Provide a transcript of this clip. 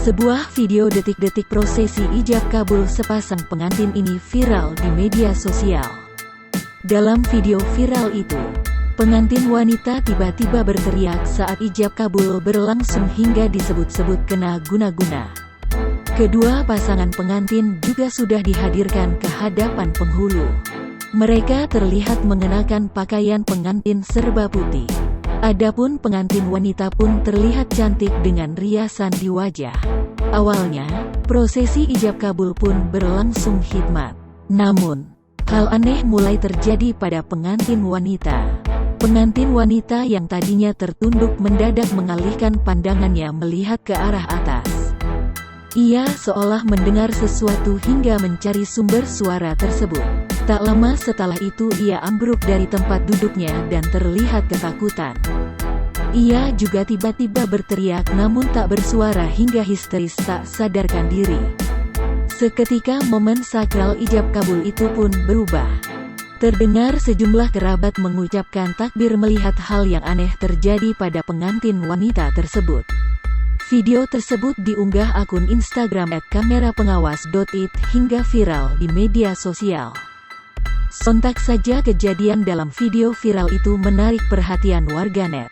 Sebuah video detik-detik prosesi ijab kabul sepasang pengantin ini viral di media sosial. Dalam video viral itu, pengantin wanita tiba-tiba berteriak saat ijab kabul berlangsung hingga disebut-sebut kena guna-guna. Kedua pasangan pengantin juga sudah dihadirkan ke hadapan penghulu. Mereka terlihat mengenakan pakaian pengantin serba putih. Adapun pengantin wanita pun terlihat cantik dengan riasan di wajah. Awalnya, prosesi ijab kabul pun berlangsung hikmat. Namun, hal aneh mulai terjadi pada pengantin wanita. Pengantin wanita yang tadinya tertunduk mendadak mengalihkan pandangannya melihat ke arah atas. Ia seolah mendengar sesuatu hingga mencari sumber suara tersebut. Tak lama setelah itu ia ambruk dari tempat duduknya dan terlihat ketakutan. Ia juga tiba-tiba berteriak namun tak bersuara hingga histeris tak sadarkan diri. Seketika momen sakral ijab kabul itu pun berubah. Terdengar sejumlah kerabat mengucapkan takbir melihat hal yang aneh terjadi pada pengantin wanita tersebut. Video tersebut diunggah akun Instagram @kamerapengawas.it hingga viral di media sosial. Sontak saja kejadian dalam video viral itu menarik perhatian warganet.